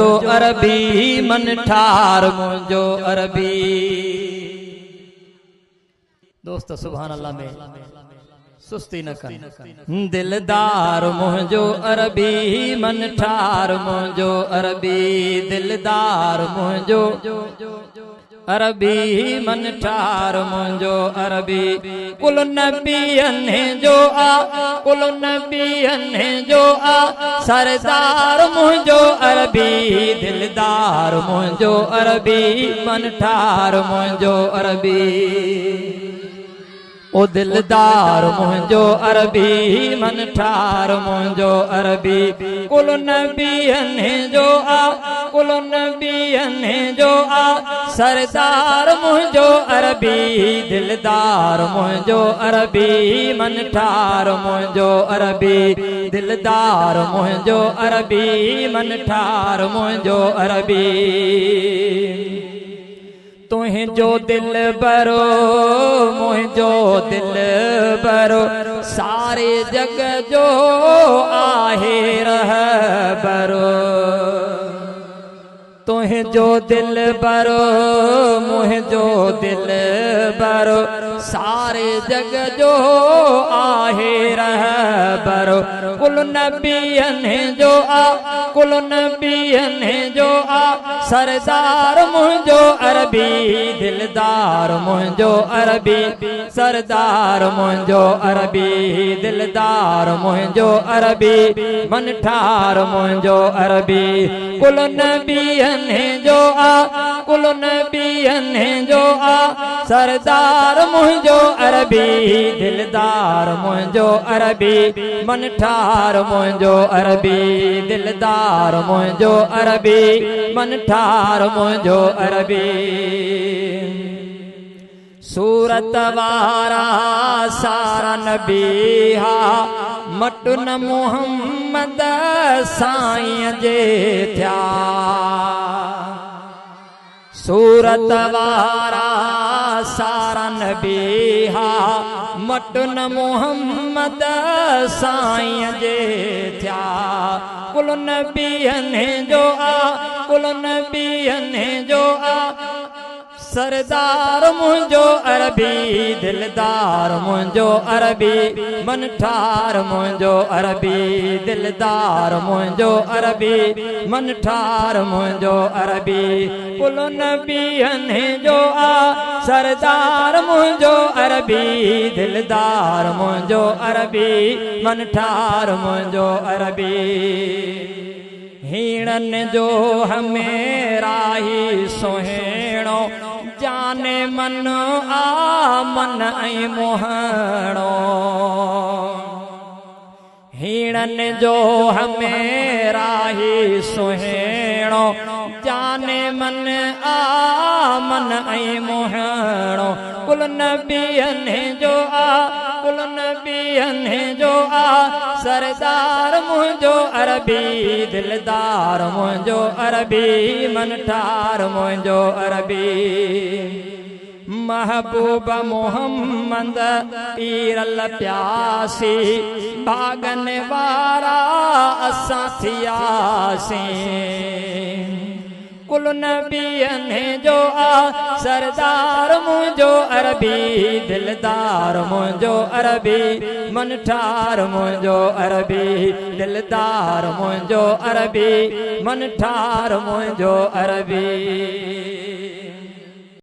मुंहिंजो अरबी मन ठार मुंहिंजो अरबी। दोस्त सुभान अल्लाह में सुस्ती न कर। दिलदार मुंहिंजो अरबी मन ठार मुंहिंजो अरबी। दिलदार मुंहिंजो अरबी मन ठार मुंहिंजो अरबी। कुल नबियनि जो आ कुल नबियनि जो आ सरदार मुंहिंजो अरबी। दिलदार मुंहिंजो अरबी मन ठार मुंहिंजो अरबी। ओ दिलदार मुंहिंजो अरबी मन ठार मुंहिंजो अरबी। कुल नबियनि जो आ कुल नबियनि जो आ सरदार मुंहिंजो अरबी। दिलदार मुंहिंजो अरबी मन ठार मुंहिंजो अरबी। दिलदार मुंहिंजो अरबी मन ठार मुंहिंजो अरबी। तुंहिंजो दिल बरो मुंहिंजो दिल बरो सारे जग जो आहे रहबरो। तुंहिंजो दिल बरो मुंहिंजो दिल बरो सारे जग जो आहे रहबरो। कुल नबियनि जो आ कुल नबियनि जो आ सरदार मुंहिंजो अरबी। दिलदार मुंहिंजो अरबी सरदार मुंहिंजो अरबी। दिलदार मुंहिंजो अरबी मन ठार मुंहिंजो अरबी। कुल नबियनि जो आ कुल नबियनि जो आ सरदार मुंहिंजो अरबी। दिलदार मुंहिंजो अरबी मन ठार मुंहिंजो अरबी। दिलदार मुंहिंजो अरबी मन ठार मुंहिंजो अरबी। सूरत वारा सारा नबी हा मटु न मुहम्मद साईं जे थिया। सूरत वारा सारा नबी हा मटु न मुहम्मद साईं जे थिया। कुल नबियनि जो आ कुल नबियनि जो आ सरदार मुंहिंजो अरबी। दिलदार मुंहिंजो अरबी मन ठार मुंहिंजो अरबी। दिलदार मुंहिंजो अरबी मन ठार मुंहिंजो अरबी। कुल नबियनि जो आ सरदार मुंहिंजो अरबी। दिलदार मुंहिंजो अरबी मन ठार मुंहिंजो अरबी। हीणनि जो हमेरा ही सुहिणो जाने मन आ मन ऐं मोहणो। हीणनि जो हमेरा ही सुहिणो जाने मन आ मन ऐं मोहणो। कुल नबियनि जो आ कुल नबियनि जो आ सरदार मुंहिंजो अरबी। दिलदार मुंहिंजो अरबी मन ठार मुंहिंजो अरबी। महबूब मोहम्मद पीरल प्यासी भागन वारा असां थियासीं। कुल नबियनि जो आ सरदार मुंहिंजो अरबी। दिलदार मुंहिंजो अरबी मन ठार मुंहिंजो अरबी। दिलदार मुंहिंजो अरबी मन ठार मुंहिंजो अरबी।